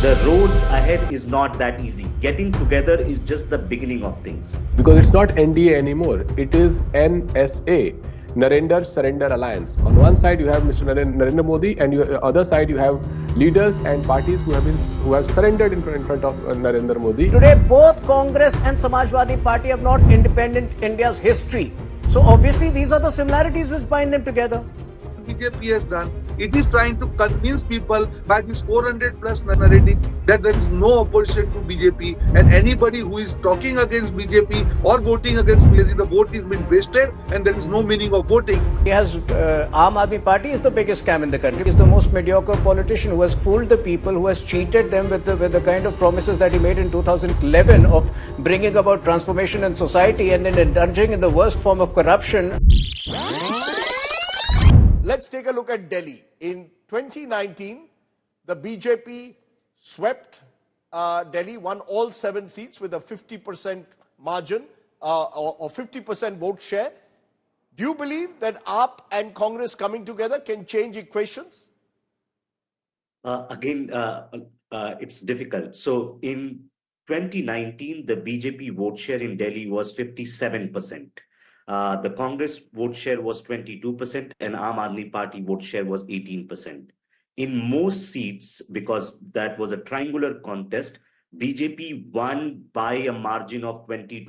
The road ahead is not that easy. Getting together is just the beginning of things. Because it's not NDA anymore. It is NSA, Narendra Surrender Alliance. On one side you have Mr. Narendra Modi, and on the other side you have leaders and parties who have surrendered in front of Narendra Modi. Today, both Congress and Samajwadi Party have not independent India's history. So obviously, these are the similarities which bind them together. BJP has done. It is trying to convince people by this 400 plus narrative that there is no opposition to BJP, and anybody who is talking against BJP or voting against BJP, the vote is being wasted and there is no meaning of voting. He has Aam Aadmi Party is the biggest scam in the country. He's the most mediocre politician who has fooled the people, who has cheated them with the kind of promises that he made in 2011 of bringing about transformation in society and then indulging in the worst form of corruption. Let's take a look at Delhi. In 2019, the BJP swept Delhi, won all 7 seats with a 50% margin or 50% vote share. Do you believe that AAP and Congress coming together can change equations? It's difficult. So in 2019, the BJP vote share in Delhi was 57%. The Congress vote share was 22% and Aam Aadmi Party vote share was 18%. In most seats, because that was a triangular contest, BJP won by a margin of 25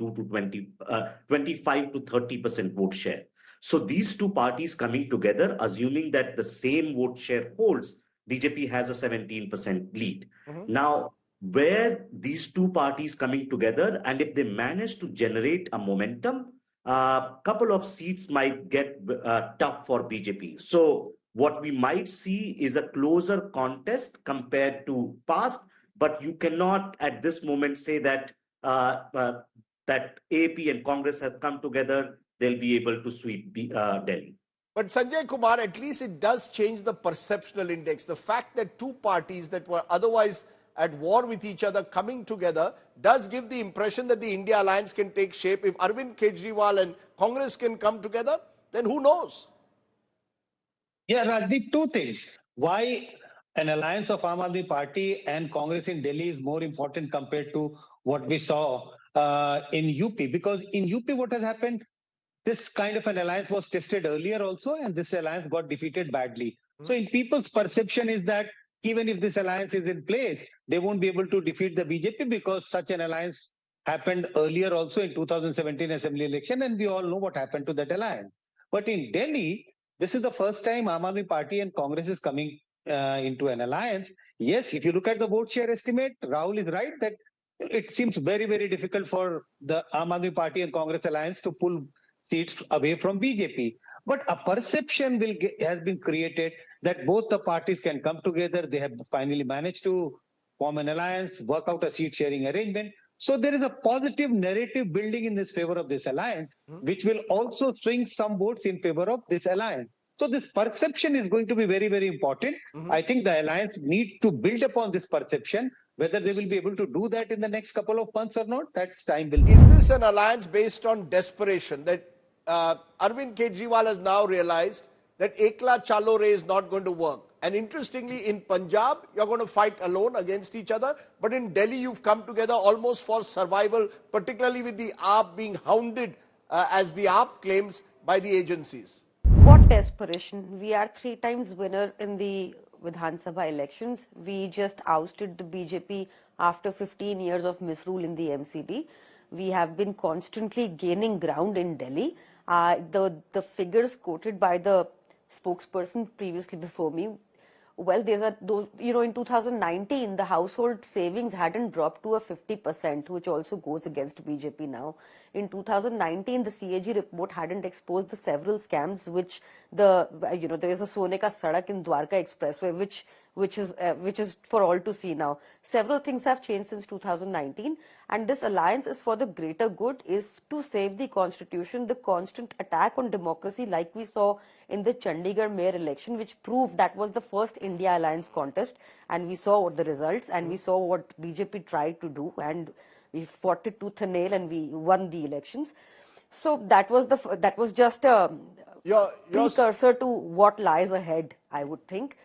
to 30% vote share. So these two parties coming together, assuming that the same vote share holds, BJP has a 17% lead. Now, where these two parties coming together, and if they manage to generate a momentum, a couple of seats might get tough for BJP. So what we might see is a closer contest compared to past, but you cannot at this moment say that that AAP and Congress have come together, they'll be able to sweep Delhi. But Sanjay Kumar, at least it does change the perceptional index. The fact that two parties that were otherwise at war with each other coming together does give the impression that the India alliance can take shape. If Arvind Kejriwal and Congress can come together, then who knows? Yeah, Rajdeep, two things. Why an alliance of Aam Aadmi Party and Congress in Delhi is more important compared to what we saw in UP. Because in UP, what has happened? This kind of an alliance was tested earlier also, and this alliance got defeated badly. So in people's perception is that even if this alliance is in place, they won't be able to defeat the BJP because such an alliance happened earlier also in 2017 assembly election, and we all know what happened to that alliance. But in Delhi, this is the first time Aam Aadmi Party and Congress is coming into an alliance. Yes, if you look at the vote share estimate, Rahul is right that it seems very, very difficult for the Aam Aadmi Party and Congress alliance to pull seats away from BJP. But a perception has been created that both the parties can come together. They have finally managed to form an alliance, work out a seat-sharing arrangement. So there is a positive narrative building in this favor of this alliance, which will also swing some votes in favor of this alliance. So this perception is going to be very, very important. I think the alliance needs to build upon this perception. Whether they will be able to do that in the next couple of months or not, that's time will tell. Is this an alliance based on desperation that Arvind Kejriwal has now realized that Ekla Chalo Re is not going to work? And interestingly, in Punjab, you're going to fight alone against each other. But in Delhi, you've come together almost for survival, particularly with the AAP being hounded, as the AAP claims, by the agencies. What desperation? We are 3 times winner in the Vidhan Sabha elections. We just ousted the BJP after 15 years of misrule in the MCD. We have been constantly gaining ground in Delhi. The figures quoted by the spokesperson previously before me, well, in 2019, the household savings hadn't dropped to a 50%, which also goes against BJP now. In 2019, the CAG report hadn't exposed the several scams, which there is a Sone Ka Sadak in Dwarka Expressway, which is for all to see now. Several things have changed since 2019, and this alliance is for the greater good, is to save the constitution. The constant attack on democracy, like we saw in the Chandigarh mayor election, which proved that was the first India alliance contest, and we saw what the results, and we saw what BJP tried to do, and we fought it tooth and nail, and we won the elections. So that was just a precursor to what lies ahead, I would think.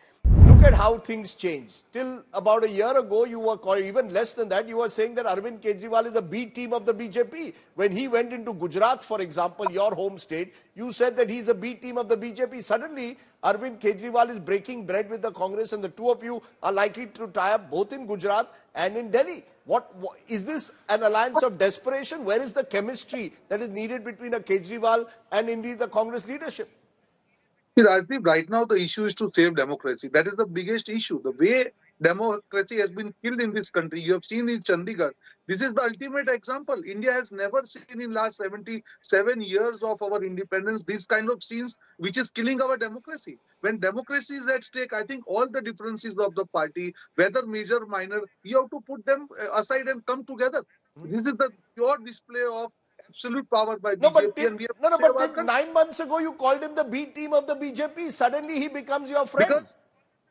Look at how things change. Till about a year ago, you were calling, even less than that, you were saying that Arvind Kejriwal is a B team of the BJP. When he went into Gujarat, for example, your home state, you said that he's a B team of the BJP. Suddenly, Arvind Kejriwal is breaking bread with the Congress, and the two of you are likely to tie up both in Gujarat and in Delhi. What is this, an alliance of desperation? Where is the chemistry that is needed between a Kejriwal and indeed the Congress leadership? See, Rajdeep, right now the issue is to save democracy. That is the biggest issue. The way democracy has been killed in this country, you have seen in Chandigarh. This is the ultimate example. India has never seen in last 77 years of our independence this kind of scenes which is killing our democracy. When democracy is at stake, I think all the differences of the party, whether major, minor, you have to put them aside and come together. This is the pure display of absolute power by BJP, and we have to save our But country. 9 months ago you called him the B team of the BJP. Suddenly he becomes your friend.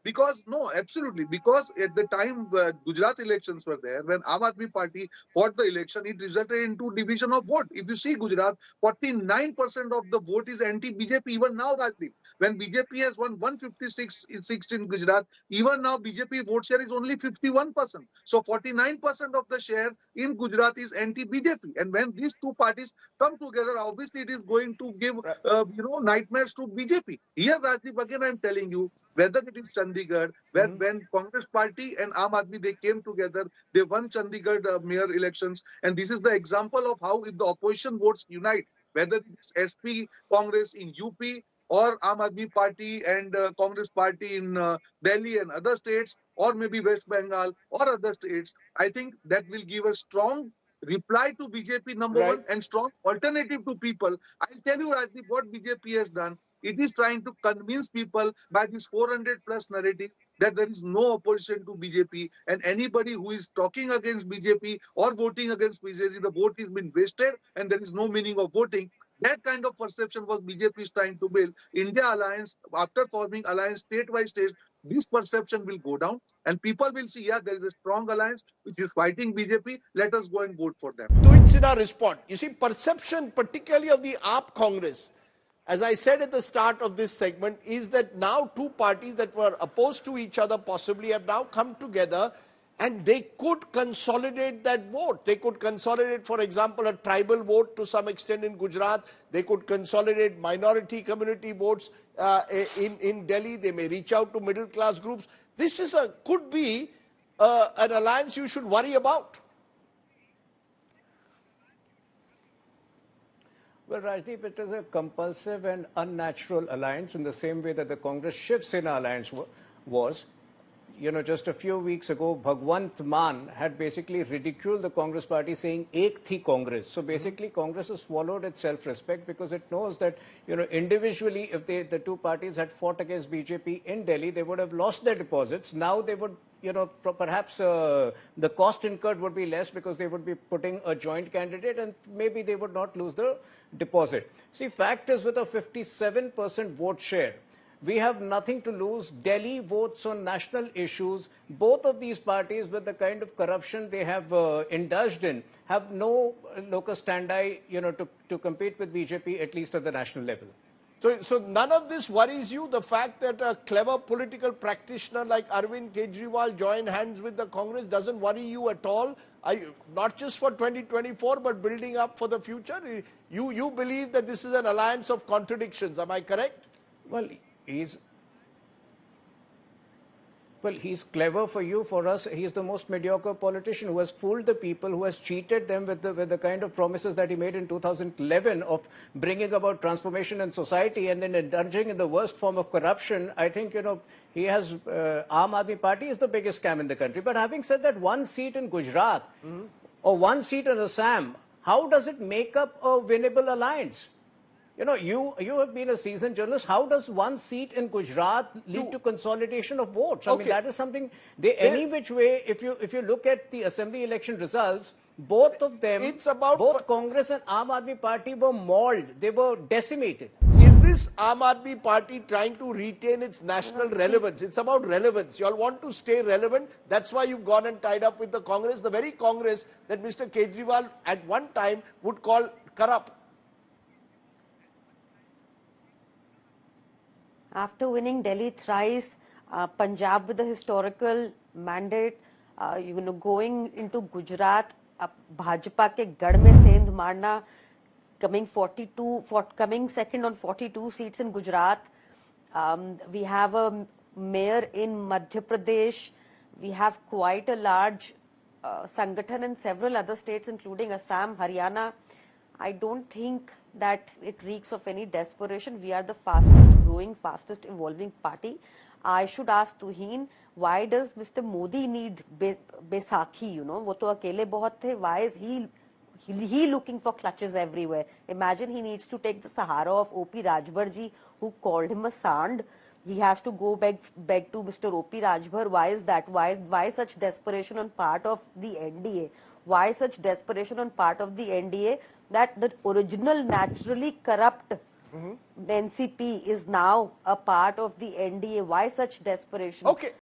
Because no, absolutely. Because at the time Gujarat elections were there, when Aam Aadmi Party fought the election, it resulted into division of vote. If you see Gujarat, 49% of the vote is anti-BJP even now, Rajdeep. When BJP has won 156 seats in Gujarat, even now BJP vote share is only 51%. So 49% of the share in Gujarat is anti-BJP. And when these two parties come together, obviously it is going to give nightmares to BJP. Here, Rajdeep, again I'm telling you, whether it is Chandigarh, when Congress party and Aam Aadmi, they came together, they won Chandigarh mayor elections. And this is the example of how if the opposition votes unite, whether it is AAP-Congress in UP or Aam Aadmi Party and Congress party in Delhi and other states, or maybe West Bengal or other states, I think that will give a strong reply to BJP, number one, and strong alternative to people. I'll tell you, Rajdeep, what BJP has done. It is trying to convince people by this 400 plus narrative that there is no opposition to BJP, and anybody who is talking against BJP or voting against BJP, the vote has been wasted and there is no meaning of voting. That kind of perception was BJP is trying to build. India Alliance, after forming alliance state by state, this perception will go down and people will see, yeah, there is a strong alliance which is fighting BJP. Let us go and vote for them. To which Sinha respond, you see, perception particularly of the AAP-Congress, as I said at the start of this segment, is that now two parties that were opposed to each other possibly have now come together and they could consolidate that vote. They could consolidate, for example, a tribal vote to some extent in Gujarat. They could consolidate minority community votes in Delhi. They may reach out to middle class groups. This is could be an alliance you should worry about. Well, Rajdeep, it is a compulsive and unnatural alliance in the same way that the Congress-Shiv Sena alliance was. You know, just a few weeks ago, Bhagwant Mann had basically ridiculed the Congress party saying AAP-Congress. So basically, Congress has swallowed its self-respect because it knows that, you know, individually, if the two parties had fought against BJP in Delhi, they would have lost their deposits. Now they would, you know, perhaps the cost incurred would be less because they would be putting a joint candidate and maybe they would not lose the deposit. See, fact is, with a 57% vote share, we have nothing to lose. Delhi votes on national issues. Both of these parties, with the kind of corruption they have indulged in, have no locus standi, you know, to compete with BJP, at least at the national level. So none of this worries you, the fact that a clever political practitioner like Arvind Kejriwal joined hands with the Congress doesn't worry you at all? Not just for 2024, but building up for the future? You believe that this is an alliance of contradictions, am I correct? Well, he's clever for you, for us. He's the most mediocre politician who has fooled the people, who has cheated them with the kind of promises that he made in 2011 of bringing about transformation in society and then indulging in the worst form of corruption. I think, you know, he has, Aam Aadmi Party is the biggest scam in the country. But having said that, one seat in Gujarat or one seat in Assam, how does it make up a winnable alliance? You know, you have been a seasoned journalist. How does one seat in Gujarat lead to consolidation of votes? I mean, that is something, any which way, if you look at the assembly election results, both of them, both Congress and Aam Aadmi Party were mauled. They were decimated. Is this Aam Aadmi Party trying to retain its national relevance? It's about relevance. You all want to stay relevant. That's why you've gone and tied up with the Congress, the very Congress that Mr. Kejriwal at one time would call corrupt. After winning Delhi thrice, Punjab with the historical mandate, going into Gujarat, Bhajpa ke gad mein send marna, coming second on 42 seats in Gujarat. We have a mayor in Madhya Pradesh. We have quite a large Sangathan in several other states, including Assam, Haryana. I don't think that it reeks of any desperation. We are the fastest growing, fastest evolving party. I should ask Tuhin, why does Mr. Modi need Baisakhi? वो तो अकेले बहुत थे. Why is he looking for clutches everywhere? Imagine he needs to take the Sahara of O.P. Rajbhar ji, who called him a sand. He has to go beg to Mr. O.P. Rajbhar. Why is that? Why such desperation on part of the NDA? Why such desperation on part of the NDA that the original naturally corrupt NCP is now a part of the NDA? Why such desperation? Okay.